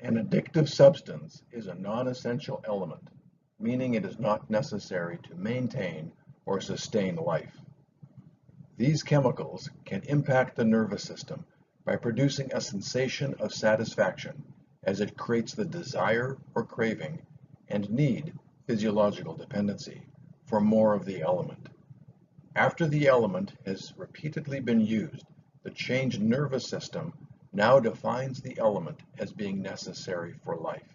An addictive substance is a non-essential element, meaning it is not necessary to maintain or sustain life. These chemicals can impact the nervous system by producing a sensation of satisfaction as it creates the desire or craving and need, physiological dependency, for more of the element. After the element has repeatedly been used, the changed nervous system now defines the element as being necessary for life.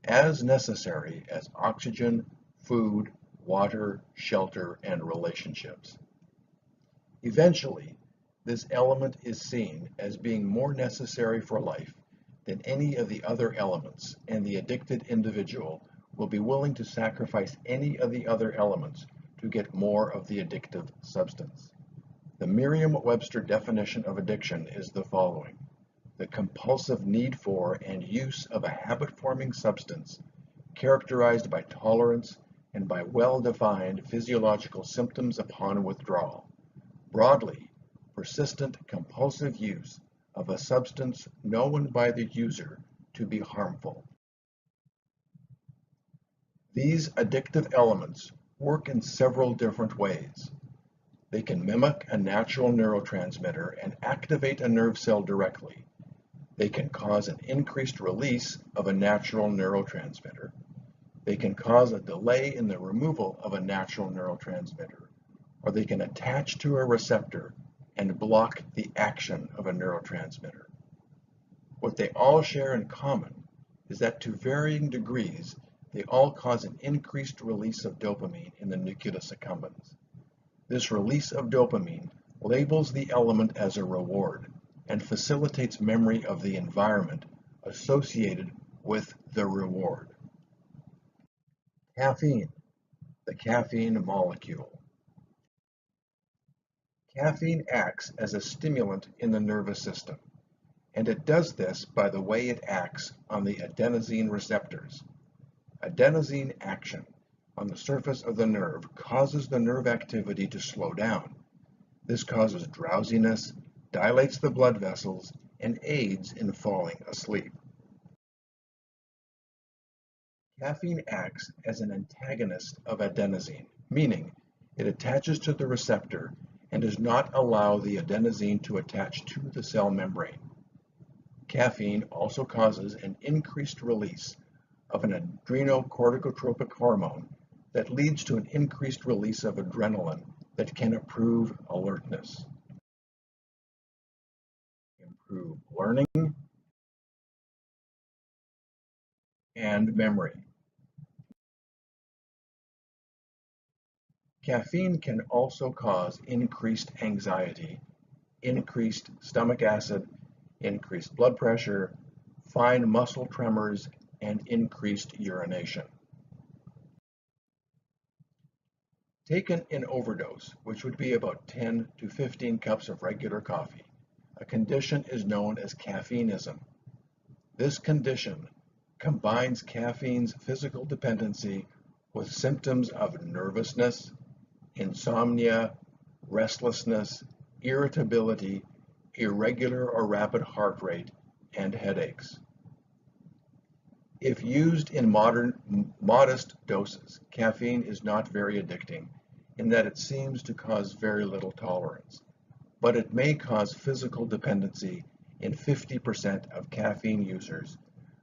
As necessary as oxygen, food, water, shelter, and relationships. Eventually, this element is seen as being more necessary for life than any of the other elements, and the addicted individual will be willing to sacrifice any of the other elements to get more of the addictive substance. The Merriam-Webster definition of addiction is the following: the compulsive need for and use of a habit-forming substance characterized by tolerance and by well-defined physiological symptoms upon withdrawal. Broadly, persistent compulsive use of a substance known by the user to be harmful. These addictive elements work in several different ways. They can mimic a natural neurotransmitter and activate a nerve cell directly. They can cause an increased release of a natural neurotransmitter. They can cause a delay in the removal of a natural neurotransmitter, or they can attach to a receptor and block the action of a neurotransmitter. What they all share in common is that to varying degrees, they all cause an increased release of dopamine in the nucleus accumbens. This release of dopamine labels the element as a reward and facilitates memory of the environment associated with the reward. Caffeine, the caffeine molecule. Caffeine acts as a stimulant in the nervous system, and it does this by the way it acts on the adenosine receptors. Adenosine action on the surface of the nerve causes the nerve activity to slow down. This causes drowsiness, dilates the blood vessels, and aids in falling asleep. Caffeine acts as an antagonist of adenosine, meaning it attaches to the receptor and does not allow the adenosine to attach to the cell membrane. Caffeine also causes an increased release of an adrenocorticotropic hormone that leads to an increased release of adrenaline that can improve alertness, improve learning, and memory. Caffeine can also cause increased anxiety, increased stomach acid, increased blood pressure, fine muscle tremors, and increased urination. Taken in overdose, which would be about 10 to 15 cups of regular coffee, a condition is known as caffeineism. This condition combines caffeine's physical dependency with symptoms of nervousness, insomnia, restlessness, irritability, irregular or rapid heart rate, and headaches. If used in modest doses, caffeine is not very addicting in that it seems to cause very little tolerance, but it may cause physical dependency in 50% of caffeine users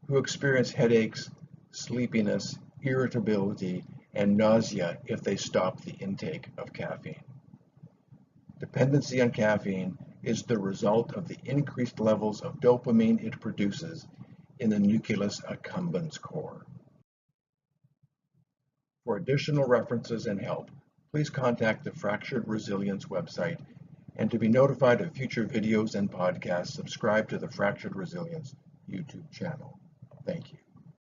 who experience headaches, sleepiness, irritability, and nausea if they stop the intake of caffeine. Dependency on caffeine is the result of the increased levels of dopamine it produces in the nucleus accumbens core. For additional references and help, please contact the Fractured Resilience website, and to be notified of future videos and podcasts, subscribe to the Fractured Resilience YouTube channel. Thank you.